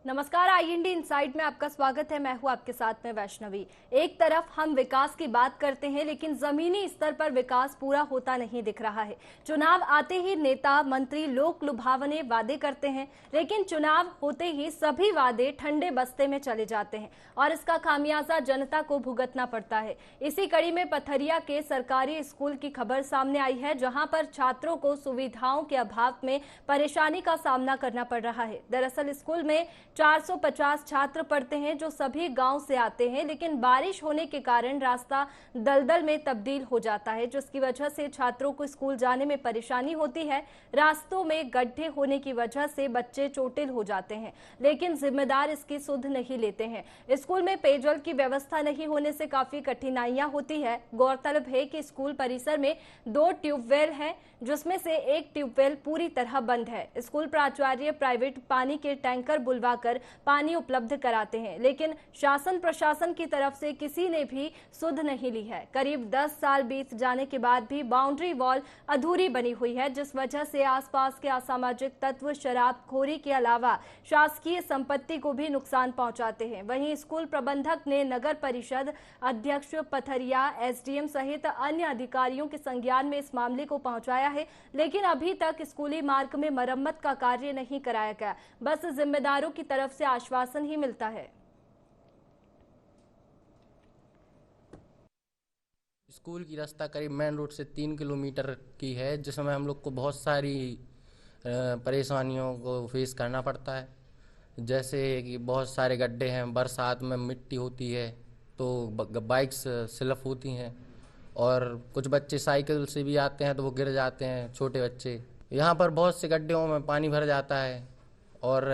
नमस्कार, IND insight में आपका स्वागत है। मैं हूं आपके साथ में वैष्णवी। एक तरफ हम विकास की बात करते हैं, लेकिन जमीनी स्तर पर विकास पूरा होता नहीं दिख रहा है। चुनाव आते ही नेता मंत्री लोक लुभावने वादे करते हैं, लेकिन चुनाव होते ही सभी वादे ठंडे बस्ते में चले जाते हैं और इसका खामियाजा जनता को भुगतना पड़ता है। इसी कड़ी में पथरिया के सरकारी स्कूल की खबर सामने आई है, जहां पर छात्रों को सुविधाओं के अभाव में परेशानी का सामना करना पड़ रहा है। दरअसल स्कूल में 450 छात्र पढ़ते हैं, जो सभी गांव से आते हैं, लेकिन बारिश होने के कारण रास्ता दलदल में तब्दील हो जाता है, जिसकी वजह से छात्रों को स्कूल जाने में परेशानी होती है। रास्तों में गड्ढे होने की वजह से बच्चे चोटिल हो जाते हैं, लेकिन जिम्मेदार इसकी सुध नहीं लेते हैं। स्कूल में पेयजल की व्यवस्था नहीं होने से काफी कठिनाइयां होती है। गौरतलब है कि स्कूल परिसर में 2 ट्यूबवेल हैं, जिसमें से एक ट्यूबवेल पूरी तरह बंद है। स्कूल प्राचार्य प्राइवेट पानी के टैंकर बुलवाकर पानी उपलब्ध कराते हैं, लेकिन शासन प्रशासन की तरफ से किसी ने भी सुध नहीं ली है। करीब 10 साल बीत जाने के बाद भी बाउंड्री वॉल अधूरी बनी हुई है, जिस वजह से आसपास के असामाजिक तत्व शराबखोरी के अलावा शासकीय संपत्ति को भी नुकसान पहुंचाते हैं। वहीं स्कूल प्रबंधक ने नगर परिषद अध्यक्ष पथरिया, SDM सहित अन्य अधिकारियों के संज्ञान में इस मामले को पहुंचाया है, लेकिन अभी तक स्कूली मार्ग में मरम्मत का कार्य नहीं कराया गया। बस जिम्मेदारों की तरफ से आश्वासन ही मिलता है। स्कूल की रास्ता करीब मेन रोड से 3 किलोमीटर की है, जिसमें हम लोग को बहुत सारी परेशानियों को फेस करना पड़ता है। जैसे कि बहुत सारे गड्ढे हैं, बरसात में मिट्टी होती है तो बाइक्स स्लिप होती हैं, और कुछ बच्चे साइकिल से भी आते हैं तो वो गिर जाते हैं, छोटे बच्चे। यहाँ पर बहुत से गड्ढों में पानी भर जाता है और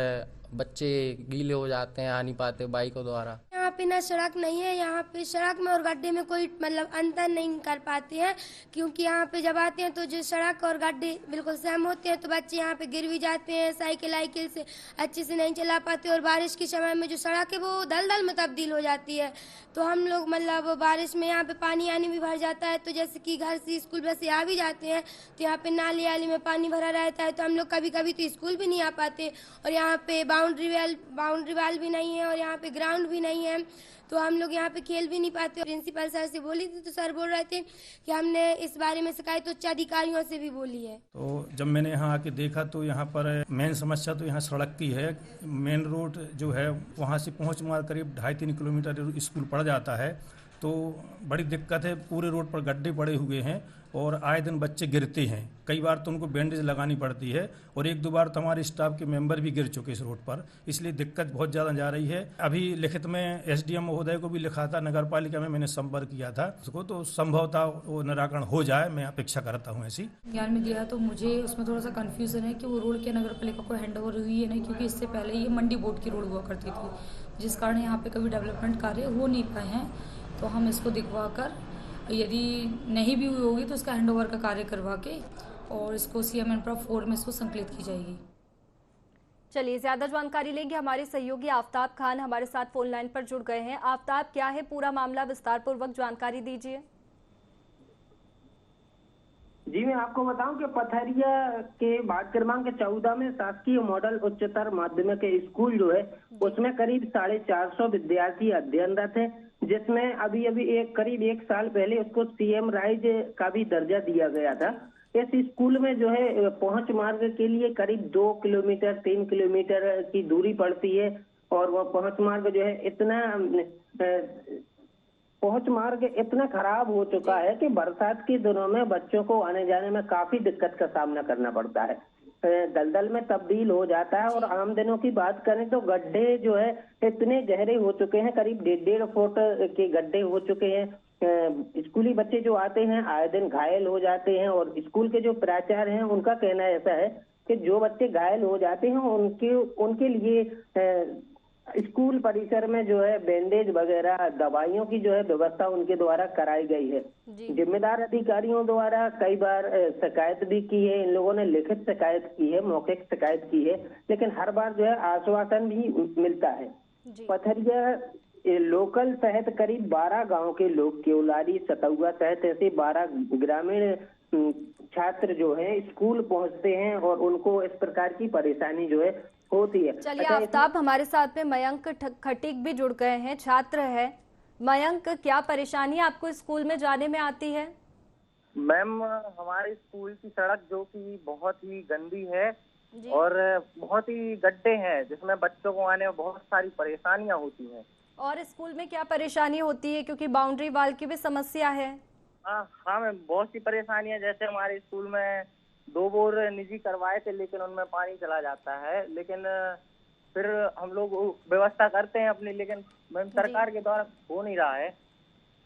बच्चे गीले हो जाते हैं, आ नहीं पाते बाइकों द्वारा। यहाँ पे ना सड़क नहीं है, यहाँ पे सड़क में और गड्ढे में कोई अंतर नहीं कर पाते हैं, क्योंकि यहाँ पे जब आते हैं तो जो सड़क और गड्ढे बिल्कुल सेम होते हैं, तो बच्चे यहाँ पे गिर भी जाते हैं, साइकिल से अच्छे से नहीं चला पाते। और बारिश के समय में जो सड़क है वो दलदल में तब्दील हो जाती है, तो हम लोग बारिश में यहाँ पे पानी आने भी भर जाता है। तो जैसे कि घर से स्कूल बस आ भी जाते हैं तो यहाँ पे नाली आली में पानी भरा रहता है, तो हम लोग कभी कभी तो स्कूल भी नहीं आ पाते। और यहाँ पे बाउंड्री वाल भी नहीं है और यहाँ पे ग्राउंड भी नहीं है, तो हम लोग यहाँ पे खेल भी नहीं पाते। प्रिंसिपल सर से बोली थी तो सर बोल रहे थे कि हमने इस बारे में शिकायत उच्च अधिकारियों से भी बोली है। तो जब मैंने यहाँ आके देखा तो यहाँ पर मेन समस्या तो यहाँ सड़क की है। मेन रोड जो है वहाँ से पहुँच मार करीब 2.5-3 किलोमीटर स्कूल पड़ जाता है, तो बड़ी दिक्कत है। पूरे रोड पर गड्ढे पड़े हुए हैं और आए दिन बच्चे गिरते हैं। कई बार तो उनको बैंडेज लगानी पड़ती है और 1-2 बार तो हमारे स्टाफ के मेंबर भी गिर चुके इस रोड पर, इसलिए दिक्कत बहुत ज़्यादा जा रही है। अभी लिखित में SDM महोदय को भी लिखा था, नगर पालिका में मैंने संपर्क किया था उसको, तो संभवतः वो निराकरण हो जाए, मैं अपेक्षा करता हूँ ऐसी। ज्ञान में गया तो मुझे उसमें थोड़ा सा कन्फ्यूजन है कि वो रोड क्या नगर पालिका को हैंड ओवर हुई है नहीं, क्योंकि इससे पहले ये मंडी बोर्ड की रोड हुआ करती थी, जिस कारण यहाँ पे कभी डेवलपमेंट कार्य हो नहीं पाए हैं। तो हम इसको दिखवा कर, यदि नहीं भी हुई होगी तो उसका हैंडओवर का कार्य करवा के और इसको CM इंफ्रा 4 में इसको संकलित की जाएगी। चलिए, ज्यादा जानकारी लेंगे। हमारे सहयोगी आफ्ताब खान हमारे साथ फोन लाइन पर जुड़ गए हैं। आफ्ताब, क्या है पूरा मामला, विस्तार पूर्वक जानकारी दीजिए। जी, मैं आपको बताऊं कि पथरिया के वार्ड क्रमांक 14 में शासकीय मॉडल उच्चतर माध्यमिक स्कूल जो है उसमें करीब 450 विद्यार्थी अध्ययनरत है, जिसमें अभी करीब 1 साल पहले उसको CM राइज का भी दर्जा दिया गया था। इस स्कूल में जो है पहुंच मार्ग के लिए करीब 2 किलोमीटर 3 किलोमीटर की दूरी पड़ती है, और वह पहुंच मार्ग जो है पहुंच मार्ग इतना खराब हो चुका है कि बरसात के दिनों में बच्चों को आने जाने में काफी दिक्कत का सामना करना पड़ता है। दलदल में तब्दील हो जाता है। और आम दिनों की बात करें तो गड्ढे जो है इतने गहरे हो चुके हैं, करीब 1.5 फुट के गड्ढे हो चुके हैं। स्कूली बच्चे जो आते हैं आए दिन घायल हो जाते हैं, और स्कूल के जो प्राचार्य हैं उनका कहना ऐसा है कि जो बच्चे घायल हो जाते हैं उनके लिए स्कूल परिसर में जो है बैंडेज वगैरह दवाइयों की जो है व्यवस्था उनके द्वारा कराई गई है। जिम्मेदार अधिकारियों द्वारा कई बार शिकायत भी की है, इन लोगों ने लिखित शिकायत की है, मौखिक शिकायत की है, लेकिन हर बार जो है आश्वासन भी मिलता है। पथरिया लोकल सहित करीब 12 गांव के लोग, केवलारी, सतुआ सहित ऐसे 12 ग्रामीण छात्र जो है स्कूल पहुंचते हैं और उनको इस प्रकार की परेशानी जो है होती है। चलिए अच्छा, आफ्ताब, हमारे साथ में मयंक खटीक भी जुड़ गए हैं, छात्र है। मयंक, क्या परेशानी आपको स्कूल में जाने में आती है? मैम, हमारे स्कूल की सड़क जो कि बहुत ही गंदी है जी। और बहुत ही गड्ढे हैं जिसमें बच्चों को आने में बहुत सारी परेशानियां होती हैं। और स्कूल में क्या परेशानी होती है, क्योंकि बाउंड्री वॉल की भी समस्या है? हाँ मैम, बहुत सी परेशानियां, जैसे हमारे स्कूल में 2 बोर निजी करवाए थे लेकिन उनमें पानी चला जाता है, लेकिन फिर हम लोग व्यवस्था करते हैं अपनी, लेकिन मैम सरकार के द्वारा हो नहीं रहा है।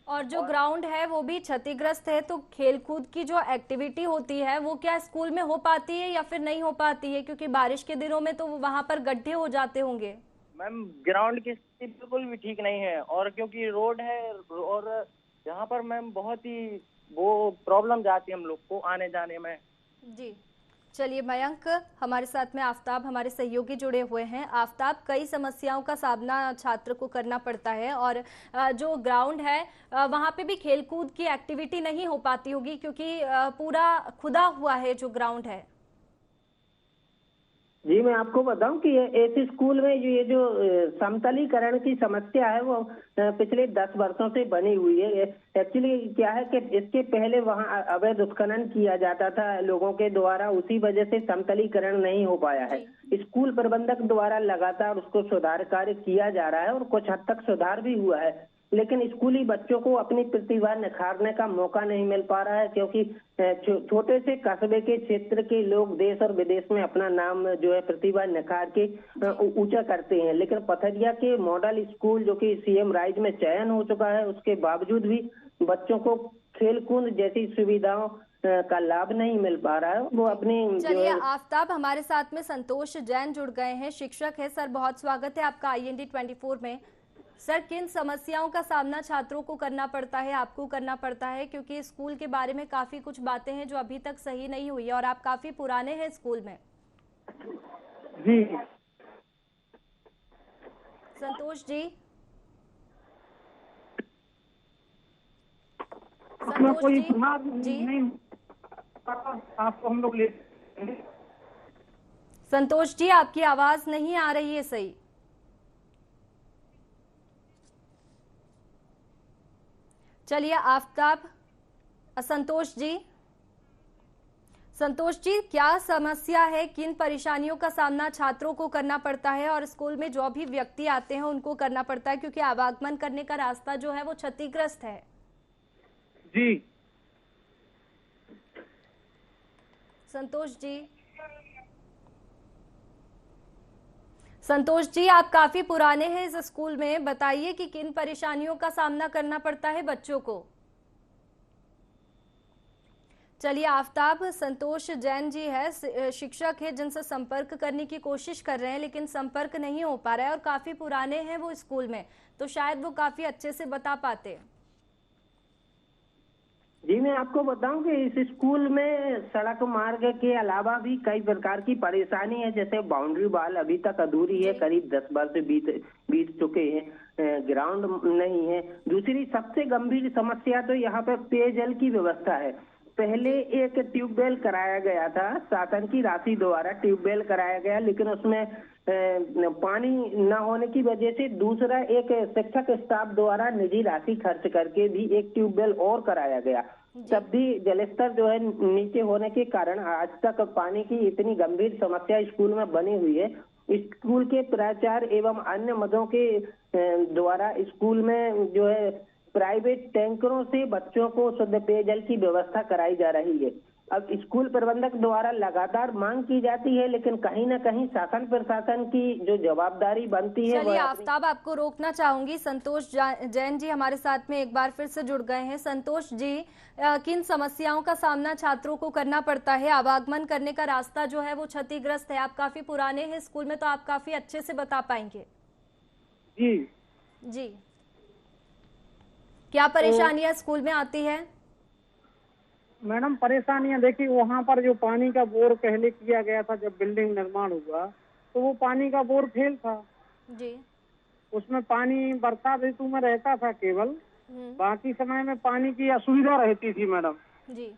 और जो ग्राउंड है वो भी क्षतिग्रस्त है, तो खेलकूद की जो एक्टिविटी होती है वो क्या स्कूल में हो पाती है या फिर नहीं हो पाती है, क्योंकि बारिश के दिनों में तो वहां पर गड्ढे हो जाते होंगे? मैम, ग्राउंड की स्थिति बिल्कुल भी ठीक नहीं है, और क्योंकि रोड है और यहाँ पर मैम बहुत ही वो प्रॉब्लम जाती है हम लोग को आने जाने में। जी। चलिए मयंक, हमारे साथ में आफ्ताब, हमारे सहयोगी जुड़े हुए हैं। आफ्ताब, कई समस्याओं का सामना छात्र को करना पड़ता है, और जो ग्राउंड है वहाँ पे भी खेलकूद की एक्टिविटी नहीं हो पाती होगी, क्योंकि पूरा खुदा हुआ है जो ग्राउंड है। जी, मैं आपको बताऊं कि ऐसे स्कूल में ये जो समतलीकरण की समस्या है वो पिछले 10 वर्षों से बनी हुई है। एक्चुअली क्या है कि इसके पहले वहां अवैध उत्खनन किया जाता था लोगों के द्वारा, उसी वजह से समतलीकरण नहीं हो पाया है। स्कूल प्रबंधक द्वारा लगातार उसको सुधार कार्य किया जा रहा है और कुछ हद तक सुधार भी हुआ है, लेकिन स्कूली बच्चों को अपनी प्रतिभा निखारने का मौका नहीं मिल पा रहा है, क्योंकि छोटे से कस्बे के क्षेत्र के लोग देश और विदेश में अपना नाम जो है प्रतिभा निखार के ऊंचा करते हैं, लेकिन पथरिया के मॉडल स्कूल जो कि सीएम राइज में चयन हो चुका है, उसके बावजूद भी बच्चों को खेलकूद जैसी सुविधाओं का लाभ नहीं मिल पा रहा है। वो अपनी चलिए आफ्ताब, हमारे साथ में संतोष जैन जुड़ गए हैं, शिक्षक है। सर, बहुत स्वागत है आपका IND 24 में। सर, किन समस्याओं का सामना छात्रों को करना पड़ता है, आपको करना पड़ता है, क्योंकि स्कूल के बारे में काफी कुछ बातें हैं जो अभी तक सही नहीं हुई है, और आप काफी पुराने हैं स्कूल में? जी संतोष जी, उसमें कोई जी, सुधार जी। नहीं, आपको हम लोग ले। संतोष जी, आपकी आवाज नहीं आ रही है सही। चलिए आफ्ताब, संतोष जी, क्या समस्या है, किन परेशानियों का सामना छात्रों को करना पड़ता है और स्कूल में जो भी व्यक्ति आते हैं उनको करना पड़ता है, क्योंकि आवागमन करने का रास्ता जो है वो क्षतिग्रस्त है? जी संतोष जी, आप काफी पुराने हैं इस स्कूल में, बताइए कि किन परेशानियों का सामना करना पड़ता है बच्चों को? चलिए आफ्ताब, संतोष जैन जी है, शिक्षक है, जिनसे संपर्क करने की कोशिश कर रहे हैं, लेकिन संपर्क नहीं हो पा रहा है, और काफी पुराने हैं वो स्कूल में, तो शायद वो काफी अच्छे से बता पाते। जी, मैं आपको बताऊं कि इस स्कूल में सड़क मार्ग के अलावा भी कई प्रकार की परेशानी है, जैसे बाउंड्री वॉल अभी तक अधूरी है, करीब 10 वर्ष बीत चुके हैं, ग्राउंड नहीं है। दूसरी सबसे गंभीर समस्या तो यहाँ पे पेयजल की व्यवस्था है। पहले एक ट्यूबवेल कराया गया था, शासन की राशि द्वारा ट्यूबवेल कराया गया, लेकिन उसमें पानी न होने की वजह से दूसरा एक शिक्षक स्टाफ द्वारा निजी राशि खर्च करके भी एक ट्यूबवेल और कराया गया। तब भी जलस्तर जो है नीचे होने के कारण आज तक पानी की इतनी गंभीर समस्या स्कूल में बनी हुई है। स्कूल के प्राचार्य एवं अन्य मदों के द्वारा स्कूल में जो है प्राइवेट टैंकरों से बच्चों को शुद्ध पेयजल की व्यवस्था कराई जा रही है। अब स्कूल प्रबंधक द्वारा लगातार मांग की जाती है, लेकिन कहीं ना कहीं शासन प्रशासन की जो जवाबदारी बनती है। चलिए आफ्ताब, आपको रोकना चाहूंगी। संतोष जैन जी हमारे साथ में एक बार फिर से जुड़ गए हैं। संतोष जी, किन समस्याओं का सामना छात्रों को करना पड़ता है? आवागमन करने का रास्ता जो है वो क्षतिग्रस्त है। आप काफी पुराने हैं स्कूल में, तो आप काफी अच्छे से बता पाएंगे। जी, क्या परेशानियां स्कूल में आती है? मैडम, परेशानियां देखिए, वहाँ पर जो पानी का बोर पहले किया गया था, जब बिल्डिंग निर्माण हुआ तो वो पानी का बोर फेल था जी। उसमें पानी बरसात ऋतु में रहता था केवल, बाकी समय में पानी की असुविधा रहती थी मैडम। जी।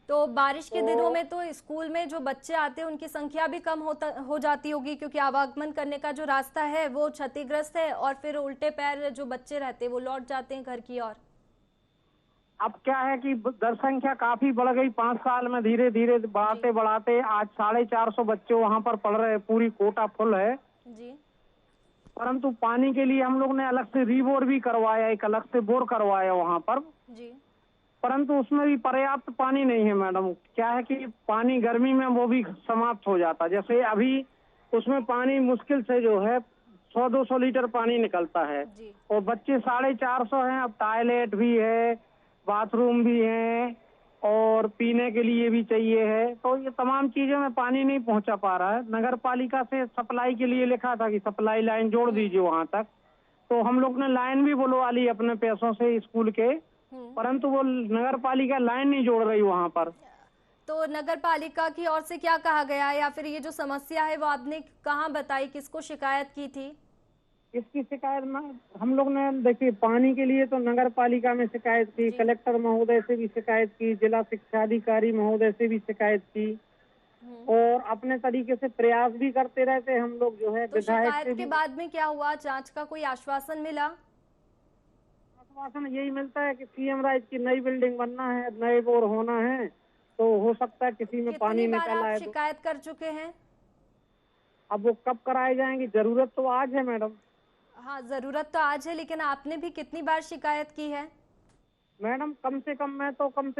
तो बारिश के दिनों में तो स्कूल में जो बच्चे आते हैं उनकी संख्या भी कम हो जाती होगी, क्योंकि आवागमन करने का जो रास्ता है वो क्षतिग्रस्त है और फिर उल्टे पैर जो बच्चे रहते हैं वो लौट जाते हैं घर की ओर। अब क्या है कि जनसंख्या काफी बढ़ गई 5 साल में, धीरे धीरे बढ़ाते बढ़ाते आज 450 बच्चे वहाँ पर पढ़ रहे हैं, पूरी कोटा फुल है जी। परंतु पानी के लिए हम लोग ने अलग से रीबोर भी करवाया, एक अलग से बोर करवाया वहाँ पर, जी। परंतु उसमें भी पर्याप्त पानी नहीं है मैडम। क्या है कि पानी गर्मी में वो भी समाप्त हो जाता, जैसे अभी उसमें पानी मुश्किल से जो है 100-200 लीटर पानी निकलता है जी। और बच्चे 450 हैं। अब टॉयलेट भी है, बाथरूम भी है और पीने के लिए भी चाहिए है, तो ये तमाम चीजों में पानी नहीं पहुंचा पा रहा है। नगर पालिका से सप्लाई के लिए लिखा था कि सप्लाई लाइन जोड़ दीजिए वहां तक, तो हम लोग ने लाइन भी बुलवा ली अपने पैसों से स्कूल के, परंतु वो नगर पालिका लाइन नहीं जोड़ रही वहां पर। तो नगर पालिका की ओर से क्या कहा गया है, या फिर ये जो समस्या है वो आपने कहाँ बताई, किसको शिकायत की थी? इसकी शिकायत हम लोग ने देखिए पानी के लिए तो नगर पालिका में शिकायत की, कलेक्टर महोदय से भी शिकायत की, जिला शिक्षा अधिकारी महोदय से भी शिकायत की और अपने तरीके से प्रयास भी करते रहते हम लोग जो है। तो शिकायत के बाद में क्या हुआ, जांच का कोई आश्वासन मिला? आश्वासन यही मिलता है कि सीएम राइज की नई बिल्डिंग बनना है, नए बोर होना है, तो हो सकता है किसी में पानी निकल आए। शिकायत कर चुके हैं? अब वो कब कराए जाएंगी, जरूरत तो आज है मैडम। हाँ, जरूरत तो आज है, लेकिन आपने भी कितनी बार शिकायत की है? मैडम कम से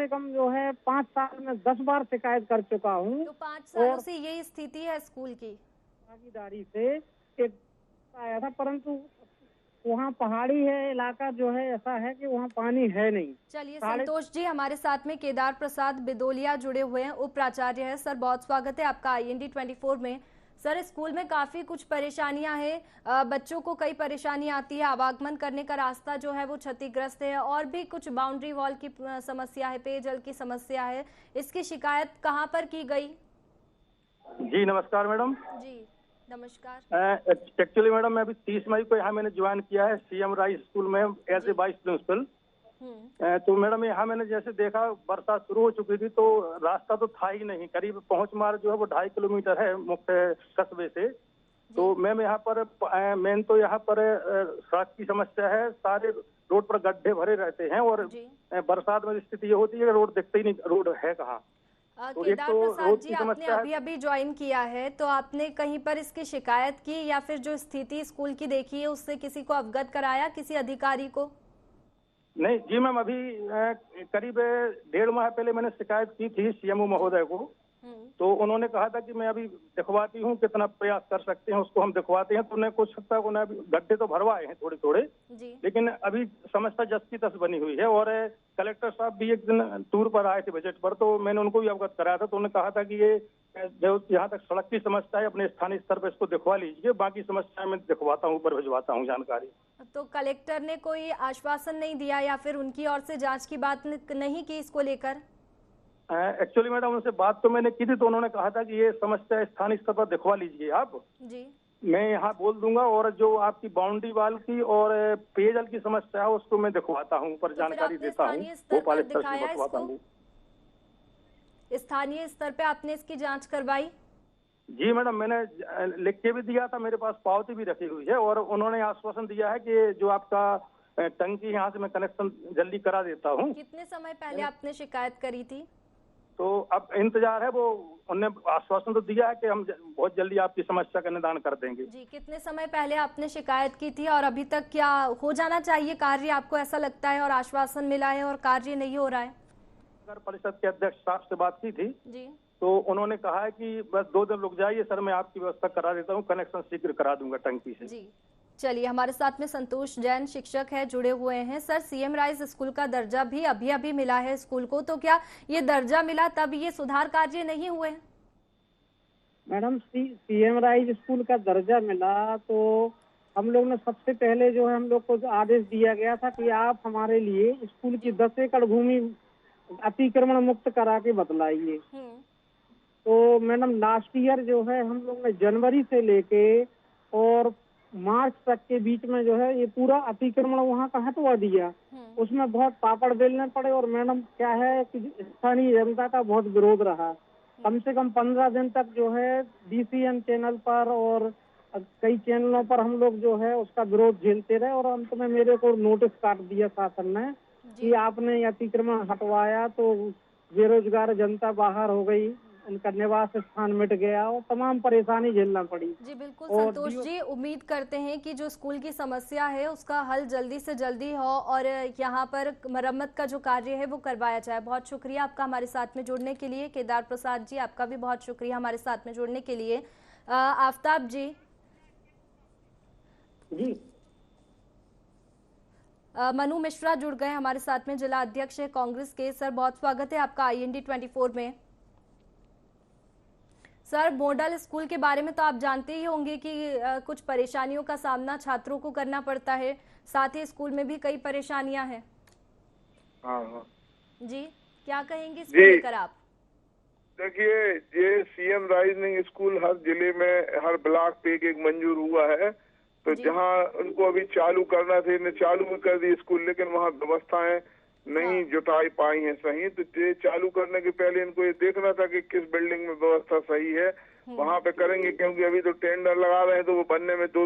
कम जो है 5 साल में 10 बार शिकायत कर चुका हूँ। तो 5 सालों से यही स्थिति है स्कूल की? भागीदारी से एक आया था, परंतु वहाँ पहाड़ी है इलाका जो है, ऐसा है कि वहाँ पानी है नहीं। चलिए संतोष जी, हमारे साथ में केदार प्रसाद बिदोलिया जुड़े हुए हैं, उप प्राचार्य है। सर बहुत स्वागत है आपका IND 24 में। सर स्कूल में काफी कुछ परेशानियां हैं, बच्चों को कई परेशानी आती है, आवागमन करने का रास्ता जो है वो क्षतिग्रस्त है और भी कुछ बाउंड्री वॉल की समस्या है, पेयजल की समस्या है, इसकी शिकायत कहां पर की गई? जी नमस्कार मैडम। जी नमस्कार। एक्चुअली मैडम मैं अभी 30 मई को यहाँ मैंने ज्वाइन किया है सीएम राइज स्कूल में एज ए वाइस प्रिंसिपल। तो मैडम यहाँ मैंने जैसे देखा बरसात शुरू हो चुकी थी तो रास्ता तो था ही नहीं, करीब पहुंच मार्ग जो है वो 2.5 किलोमीटर है मुख्य कस्बे से। तो मैम यहाँ पर मेन तो यहाँ पर सड़क की समस्या है, सारे रोड पर गड्ढे भरे रहते हैं और बरसात में स्थिति ये होती है रोड दिखते ही नहीं, रोड है कहाँ। तो केदार प्रसाद जी, आपने अभी अभी ज्वाइन किया है, तो आपने कहीं पर इसकी शिकायत की या फिर जो स्थिति स्कूल की देखी है उससे किसी को अवगत कराया, किसी अधिकारी को? नहीं जी मैम, अभी करीब 1.5 माह पहले मैंने शिकायत की थी सीएमओ महोदय को, तो उन्होंने कहा था कि मैं अभी दिखवाती हूँ, कितना प्रयास कर सकते हैं उसको हम दिखवाते हैं। तो उन्हें कुछ हद तक उन्हें गड्ढे तो भरवाए हैं थोड़े थोड़े, लेकिन अभी समस्या जस की तस बनी हुई है। और कलेक्टर साहब भी एक दिन टूर पर आए थे विजिट पर, तो मैंने उनको भी अवगत कराया था, तो उन्होंने कहा था कि ये जो यहाँ तक सड़क की समस्या है अपने स्थानीय स्तर पर इसको दिखवा लीजिए, बाकी समस्या मैं दिखवाता हूँ, ऊपर भिजवाता हूँ जानकारी। तो कलेक्टर ने कोई आश्वासन नहीं दिया या फिर उनकी ओर से जांच की बात नहीं की इसको लेकर? एक्चुअली मैडम उनसे बात तो मैंने की थी, तो उन्होंने कहा था कि ये समस्या स्थानीय स्तर पर दिखवा लीजिए आप जी, मैं यहाँ बोल दूंगा, और जो आपकी बाउंड्री वाल की और पेयजल की समस्या है उसको मैं दिखवाता हूँ, ऊपर जानकारी देता हूँ, भोपाल स्तर से दिखवाता हूँ। स्थानीय स्तर पे आपने इसकी जांच करवाई? जी मैडम, मैंने लिख के भी दिया था, मेरे पास पावती भी रखी हुई है, और उन्होंने आश्वासन दिया है कि जो आपका टंकी यहाँ से मैं कनेक्शन जल्दी करा देता हूँ। कितने समय पहले आपने शिकायत करी थी? तो अब इंतजार है, वो उन्होंने आश्वासन तो दिया है कि हम बहुत जल्दी आपकी समस्या का निदान कर देंगे। जी, कितने समय पहले आपने शिकायत की थी और अभी तक क्या हो जाना चाहिए कार्य, आपको ऐसा लगता है? और आश्वासन मिला है और कार्य नहीं हो रहा है? नगर परिषद के अध्यक्ष साहब से बात की थी जी, तो उन्होंने कहा है कि बस 2 दिन रुक जाइए सर, मैं आपकी व्यवस्था करा देता हूँ, कनेक्शन शीघ्र करा दूंगा टंकी से। जी चलिए, हमारे साथ में संतोष जैन शिक्षक है जुड़े हुए हैं। सर, सीएम राइज स्कूल का दर्जा भी अभी अभी मिला है स्कूल को, तो क्या ये दर्जा मिला तब ये सुधार कार्य नहीं हुए? मैडम सीएम राइज स्कूल का दर्जा मिला तो हम लोग ने सबसे पहले जो है हम लोग को आदेश दिया गया था कि आप हमारे लिए स्कूल की 10 एकड़ भूमि अतिक्रमण मुक्त करा के बतलाइए। तो मैडम लास्ट ईयर जो है हम लोग ने जनवरी से लेके और मार्च तक के बीच में जो है ये पूरा अतिक्रमण वहाँ का हटवा दिया। उसमें बहुत पापड़ बेलने पड़े और मैडम क्या है कि स्थानीय जनता का बहुत विरोध रहा। कम से कम 15 दिन तक जो है DCN चैनल पर और कई चैनलों पर हम लोग जो है उसका विरोध झेलते रहे और अंत में मेरे को नोटिस काट दिया शासन ने कि आपने ये अतिक्रमण हटवाया तो बेरोजगार जनता बाहर हो गई, उनका निवास स्थान मिट गया और तमाम परेशानी झेलना पड़ी। जी बिल्कुल संतोष जी, उम्मीद करते हैं कि जो स्कूल की समस्या है उसका हल जल्दी से जल्दी हो और यहाँ पर मरम्मत का जो कार्य है वो करवाया जाए। बहुत शुक्रिया आपका हमारे साथ में जुड़ने के लिए। केदार प्रसाद जी, आपका भी बहुत शुक्रिया हमारे साथ में जुड़ने के लिए। आफ्ताब जी मनु मिश्रा जुड़ गए हमारे साथ में, जिला अध्यक्ष है कांग्रेस के। सर बहुत स्वागत है आपका IND 24 में। सर मॉडल स्कूल के बारे में तो आप जानते ही होंगे कि कुछ परेशानियों का सामना छात्रों को करना पड़ता है, साथ ही स्कूल में भी कई परेशानियां हैं। हाँ जी, क्या कहेंगे इसको लेकर आप? देखिए, ये CM राइजिंग स्कूल हर जिले में हर ब्लॉक पे एक मंजूर हुआ है, तो जहाँ उनको अभी चालू करना थे इन्हें चालू भी कर दी स्कूल, लेकिन वहाँ व्यवस्थाएं नहीं जुटाई पाई हैं सही। तो ये चालू करने के पहले इनको ये देखना था कि किस बिल्डिंग में व्यवस्था सही है, वहाँ पे करेंगे, क्योंकि अभी तो टेंडर लगा रहे हैं तो वो बनने में 2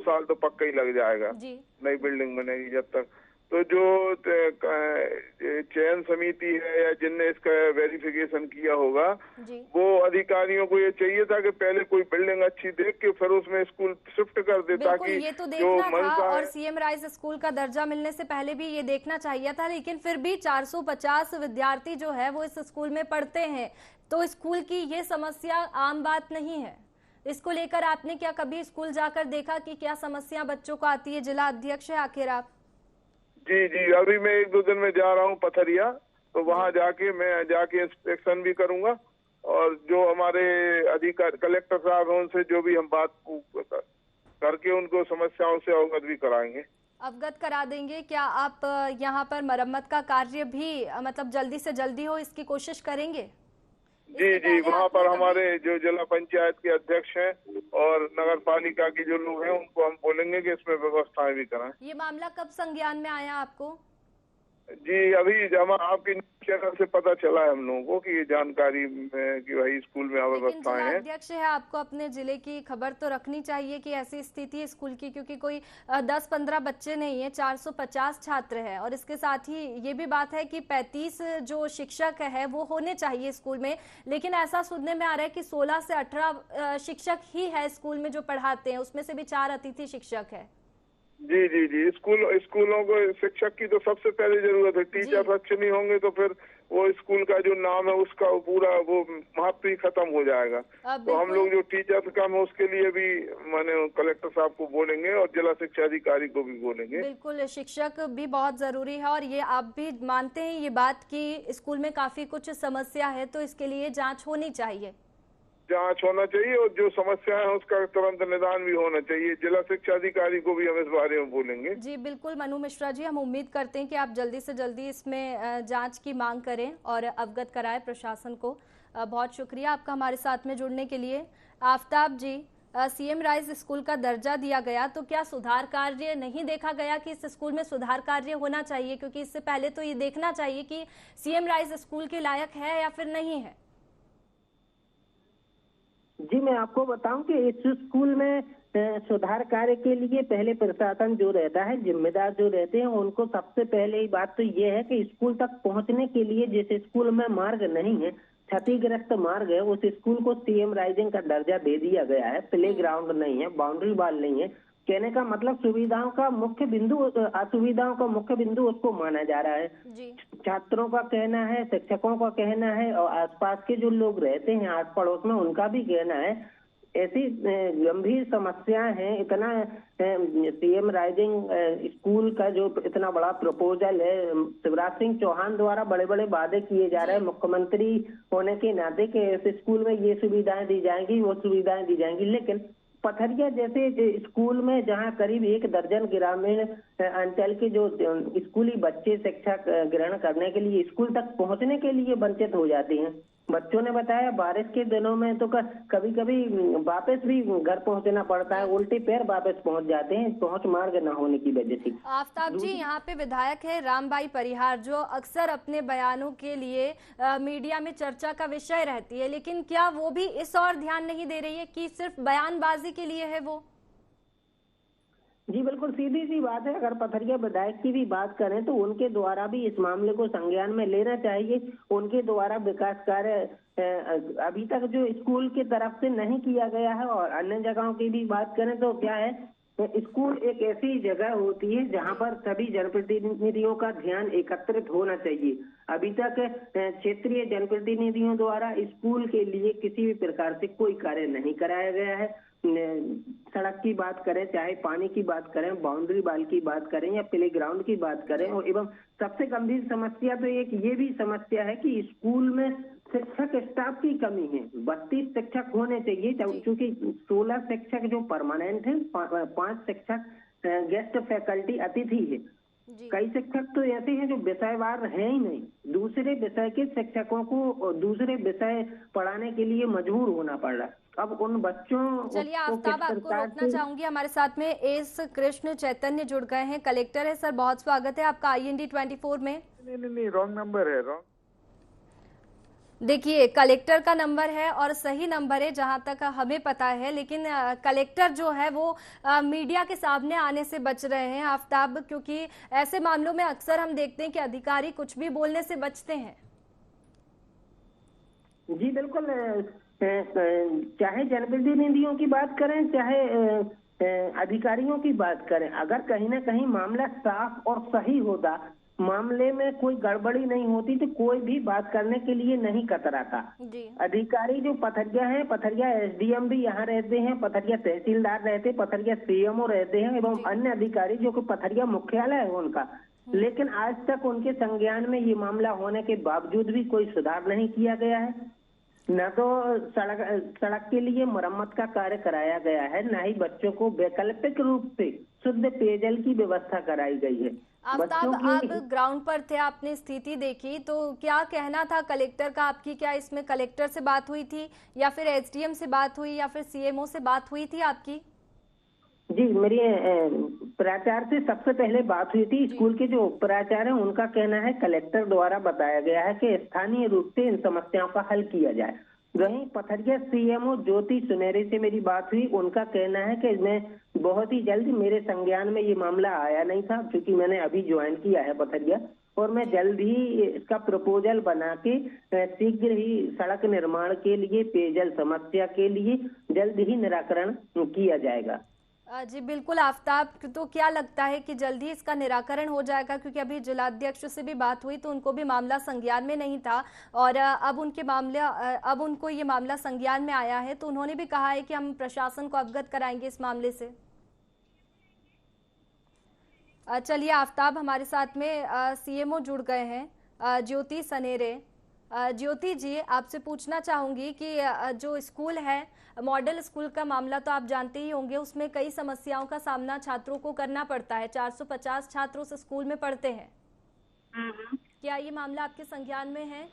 साल तो पक्का ही लग जाएगा। नई बिल्डिंग बनेगी जब तक। तो जो चयन समिति है या जिनने इसका वेरिफिकेशन किया होगा, वो अधिकारियों को ये चाहिए था कि पहले कोई बिल्डिंग अच्छी देख के फिर उसमें स्कूल शिफ्ट कर दे, ताकि ये तो देखना था और CM राइज स्कूल का दर्जा मिलने से पहले भी ये देखना चाहिए था, लेकिन फिर भी 450 विद्यार्थी जो है वो इस स्कूल में पढ़ते हैं, तो स्कूल की ये समस्या आम बात नहीं है। इसको लेकर आपने क्या कभी स्कूल जाकर देखा कि क्या समस्या बच्चों को आती है? जिला अध्यक्ष है आखिर आप। जी, अभी मैं 1-2 दिन में जा रहा हूँ पथरिया, तो वहाँ जाके इंस्पेक्शन भी करूंगा और जो हमारे अधिकारी कलेक्टर साहब हैं उनसे जो भी हम बात करके उनको समस्याओं से अवगत भी कराएंगे। अवगत करा देंगे। क्या आप यहाँ पर मरम्मत का कार्य भी मतलब जल्दी से जल्दी हो इसकी कोशिश करेंगे? जी, वहाँ पर हमारे जो जिला पंचायत के अध्यक्ष हैं और नगर पालिका के जो लोग हैं उनको हम बोलेंगे कि इसमें व्यवस्थाएं भी कराएं। ये मामला कब संज्ञान में आया आपको? जी, अभी जब आपकी चैनल से पता चला है हम लोगों को कि ये जानकारी में कि भाई स्कूल में अव्यवस्थाएं हैं। अध्यक्ष है, आपको अपने जिले की खबर तो रखनी चाहिए कि ऐसी स्थिति है स्कूल की, क्योंकि कोई 10-15 बच्चे नहीं है, 450 छात्र है और इसके साथ ही ये भी बात है कि 35 जो शिक्षक है वो होने चाहिए स्कूल में, लेकिन ऐसा सुनने में आ रहा है कि 16 से 18 शिक्षक ही है स्कूल में जो पढ़ाते हैं, उसमें से भी 4 अतिथि शिक्षक है। जी, स्कूलों को शिक्षक की तो सबसे पहले जरूरत है। टीचर अच्छे नहीं होंगे तो फिर वो स्कूल का जो नाम है उसका पूरा वो महत्व ही खत्म हो जाएगा। तो हम लोग जो टीचर्स कम है उसके लिए भी माने कलेक्टर साहब को बोलेंगे और जिला शिक्षा अधिकारी को भी बोलेंगे। बिल्कुल, शिक्षक भी बहुत जरूरी है और ये आप भी मानते हैं ये बात कि स्कूल में काफी कुछ समस्या है, तो इसके लिए जाँच होनी चाहिए। जांच होना चाहिए और जो समस्या है उसका तुरंत निदान भी होना चाहिए। जिला शिक्षा अधिकारी को भी हम इस बारे में बोलेंगे। जी बिल्कुल मनु मिश्रा जी, हम उम्मीद करते हैं कि आप जल्दी से जल्दी इसमें जांच की मांग करें और अवगत कराएं प्रशासन को। बहुत शुक्रिया आपका हमारे साथ में जुड़ने के लिए। आफ्ताब जी, CM राइज स्कूल का दर्जा दिया गया तो क्या सुधार कार्य नहीं देखा गया कि इस स्कूल में सुधार कार्य होना चाहिए? क्योंकि इससे पहले तो ये देखना चाहिए कि CM राइज स्कूल के लायक है या फिर नहीं है। जी, मैं आपको बताऊं कि इस स्कूल में सुधार कार्य के लिए पहले प्रशासन जो रहता है, जिम्मेदार जो रहते हैं, उनको सबसे पहले ही बात तो ये है कि स्कूल तक पहुंचने के लिए जिस स्कूल में मार्ग नहीं है, क्षतिग्रस्त मार्ग है, उस स्कूल को CM राइजिंग का दर्जा दे दिया गया है। प्ले ग्राउंड नहीं है, बाउंड्री वॉल नहीं है। कहने का मतलब सुविधाओं का मुख्य बिंदु असुविधाओं का मुख्य बिंदु उसको माना जा रहा है। छात्रों का कहना है, शिक्षकों का कहना है और आसपास के जो लोग रहते हैं आस पड़ोस में उनका भी कहना है। ऐसी गंभीर समस्याएं हैं। इतना CM राइजिंग स्कूल का जो इतना बड़ा प्रपोजल है, शिवराज सिंह चौहान द्वारा बड़े बड़े वादे किए जा रहे हैं मुख्यमंत्री होने के नाते कि इस स्कूल में ये सुविधाएं दी जाएंगी, वो सुविधाएं दी जाएंगी, लेकिन पथरिया जैसे स्कूल में जहां करीब 1 दर्जन ग्रामीण अंचल के जो स्कूली बच्चे शिक्षा ग्रहण करने के लिए स्कूल तक पहुंचने के लिए वंचित हो जाते हैं, बच्चों ने बताया बारिश के दिनों में तो कभी कभी वापस भी घर पहुंचना पड़ता है, उल्टे पैर वापस पहुंच जाते हैं पहुंच मार्ग न होने की वजह से। आफ्ताब जी, यहाँ पे विधायक है रामबाई परिहार, जो अक्सर अपने बयानों के लिए मीडिया में चर्चा का विषय रहती है, लेकिन क्या वो भी इस और ध्यान नहीं दे रही है कि सिर्फ बयानबाजी के लिए है वो? जी बिल्कुल, सीधी सी बात है। अगर पथरिया विधायक की भी बात करें तो उनके द्वारा भी इस मामले को संज्ञान में लेना चाहिए। उनके द्वारा विकास कार्य अभी तक जो स्कूल की तरफ से नहीं किया गया है, और अन्य जगहों की भी बात करें तो क्या है, स्कूल एक ऐसी जगह होती है जहां पर सभी जनप्रतिनिधियों का ध्यान एकत्रित होना चाहिए। अभी तक क्षेत्रीय जनप्रतिनिधियों द्वारा स्कूल के लिए किसी भी प्रकार से कोई कार्य नहीं कराया गया है। सड़क की बात करें, चाहे पानी की बात करें, बाउंड्री वाल की बात करें या प्ले ग्राउंड की बात करें, और एवं सबसे गंभीर समस्या तो एक ये भी समस्या है कि स्कूल में शिक्षक स्टाफ की कमी है। 32 शिक्षक होने चाहिए, क्योंकि 16 शिक्षक जो परमानेंट है, 5 शिक्षक गेस्ट फैकल्टी अतिथि है। कई शिक्षक तो ऐसे हैं जो विषयवार हैं ही नहीं, दूसरे विषय के शिक्षकों को दूसरे विषय पढ़ाने के लिए मजबूर होना पड़ रहा है। अब उन बच्चों चलिए आफ्ताब, आपको रोकना चाहूंगी। हमारे साथ में एस कृष्ण चैतन्य जुड़ गए हैं, कलेक्टर है। सर, बहुत स्वागत है आपका IND 24 में। नहीं, रॉन्ग नंबर है, रॉन्ग। देखिए, कलेक्टर का नंबर है और सही नंबर है जहां तक हमें पता है, लेकिन कलेक्टर जो है वो मीडिया के सामने आने से बच रहे हैं आफ्ताब, क्योंकि ऐसे मामलों में अक्सर हम देखते हैं कि अधिकारी कुछ भी बोलने से बचते हैं। जी बिल्कुल, चाहे जनप्रतिनिधियों की बात करें, चाहे अधिकारियों की बात करें, अगर कहीं ना कहीं मामला साफ और सही होता, मामले में कोई गड़बड़ी नहीं होती, तो कोई भी बात करने के लिए नहीं कतराता। अधिकारी जो पथरिया है, पथरिया SDM भी यहाँ रहते हैं, पथरिया तहसीलदार रहते, पथरिया CMO रहते हैं, एवं अन्य अधिकारी जो कि पथरिया मुख्यालय है उनका, लेकिन आज तक उनके संज्ञान में ये मामला होने के बावजूद भी कोई सुधार नहीं किया गया है। न तो सड़क के लिए मरम्मत का कार्य कराया गया है, न ही बच्चों को वैकल्पिक रूप से शुद्ध पेयजल की व्यवस्था कराई गई है। आफ्ताब, आप ग्राउंड पर थे, आपने स्थिति देखी, तो क्या कहना था कलेक्टर का आपकी? क्या इसमें कलेक्टर से बात हुई थी, या फिर SDM से बात हुई, या फिर CMO से बात हुई थी आपकी? जी, मेरी प्राचार्य से सबसे पहले बात हुई थी। स्कूल के जो प्राचार्य हैं उनका कहना है कलेक्टर द्वारा बताया गया है कि स्थानीय रूप से इन समस्याओं का हल किया जाए। वहीं पथरिया CMO ज्योति सुनेरी से मेरी बात हुई, उनका कहना है कि मैं बहुत ही जल्द, मेरे संज्ञान में ये मामला आया नहीं था क्योंकि मैंने अभी ज्वाइन किया है पथरिया, और मैं जल्द ही इसका प्रपोजल बना के शीघ्र ही सड़क निर्माण के लिए, पेयजल समस्या के लिए जल्द ही निराकरण किया जाएगा। जी बिल्कुल आफ्ताब, तो क्या लगता है कि जल्दी इसका निराकरण हो जाएगा? क्योंकि अभी जिलाध्यक्ष से भी बात हुई तो उनको भी मामला संज्ञान में नहीं था, और अब उनको ये मामला संज्ञान में आया है, तो उन्होंने भी कहा है कि हम प्रशासन को अवगत कराएंगे इस मामले से। चलिए आफ्ताब, हमारे साथ में CMO जुड़ गए हैं, ज्योति सनेरे। ज्योति जी, आपसे पूछना चाहूंगी कि जो स्कूल है, मॉडल स्कूल का मामला तो आप जानते ही होंगे, उसमें कई समस्याओं का सामना छात्रों को करना पड़ता है। 450 छात्र उस स्कूल में पढ़ते हैं। क्या ये मामला आपके संज्ञान में है?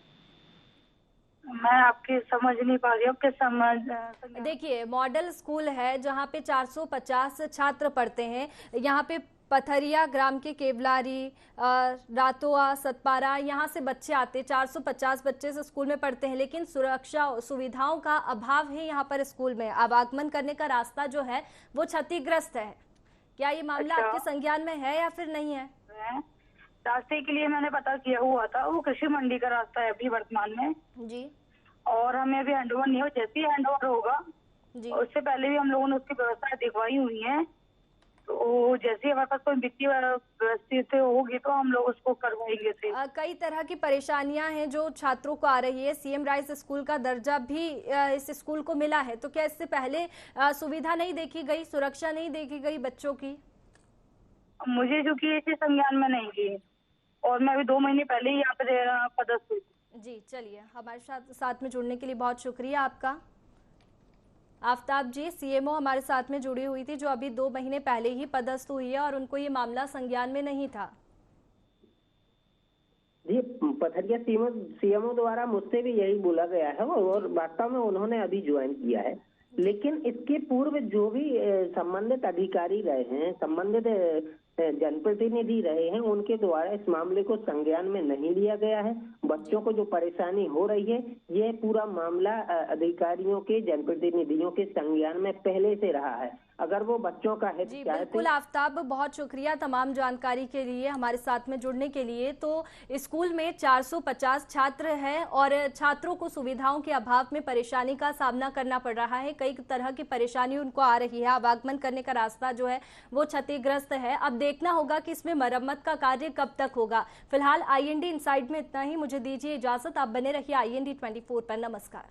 मैं आपकी समझ नहीं पा रही हूँ। देखिए, मॉडल स्कूल है जहाँ पे 450 छात्र पढ़ते हैं। यहाँ पे पथरिया ग्राम के केवलारी, रातोआ, सतपारा, यहाँ से बच्चे आते, 450 बच्चे इस स्कूल में पढ़ते हैं, लेकिन सुरक्षा सुविधाओं का अभाव है यहाँ पर स्कूल में। आवागमन करने का रास्ता जो है वो क्षतिग्रस्त है। क्या ये मामला आपके संज्ञान में है या फिर नहीं है? रास्ते के लिए मैंने पता किया हुआ था, वो कृषि मंडी का रास्ता है अभी वर्तमान में जी, और हमें अभी हैंडओवर नहीं हो, जैसे ही हैंडओवर होगा जी, उससे पहले भी हम लोगों ने उसकी व्यवस्था दिखवाई हुई है। तो जैसे हमारे पास कोई वित्तीय व्यवस्था होगी तो हम लोग उसको करवाएंगे। कई तरह की परेशानियां हैं जो छात्रों को आ रही है। CM राइस स्कूल का दर्जा भी इस स्कूल को मिला है, तो क्या इससे पहले सुविधा नहीं देखी गई, सुरक्षा नहीं देखी गई बच्चों की? मुझे जो कि इसे संज्ञान में नहीं की, और मैं अभी 2 महीने पहले ही यहाँ पे पदस्थ हुई। जी, चलिए, हमारे साथ में जुड़ने के लिए बहुत शुक्रिया आपका। आफ्ताब जी, CMO हमारे साथ में जुड़ी हुई थी, जो अभी 2 महीने पहले ही पदस्थ हुई है और उनको ये मामला संज्ञान में नहीं था। जी ये पथरिया सीएमओ द्वारा मुझसे भी यही बोला गया है और वास्तव में उन्होंने अभी ज्वाइन किया है, लेकिन इसके पूर्व जो भी संबंधित अधिकारी रहे हैं, संबंधित जनप्रतिनिधि रहे हैं, उनके द्वारा इस मामले को संज्ञान में नहीं लिया गया है। बच्चों को जो परेशानी हो रही है, ये पूरा मामला अधिकारियों के, जनप्रतिनिधियों के संज्ञान में पहले से रहा है। अगर वो बच्चों का हित जी चाहते। बिल्कुल आफ्ताब, बहुत शुक्रिया तमाम जानकारी के लिए, हमारे साथ में जुड़ने के लिए। तो स्कूल में 450 छात्र हैं और छात्रों को सुविधाओं के अभाव में परेशानी का सामना करना पड़ रहा है। कई तरह की परेशानी उनको आ रही है, आवागमन करने का रास्ता जो है वो क्षतिग्रस्त है। अब देखना होगा कि इसमें मरम्मत का कार्य कब तक होगा। फिलहाल IND इनसाइड में इतना ही, मुझे दीजिए इजाजत। आप बने रहिए IND 24 पर। नमस्कार।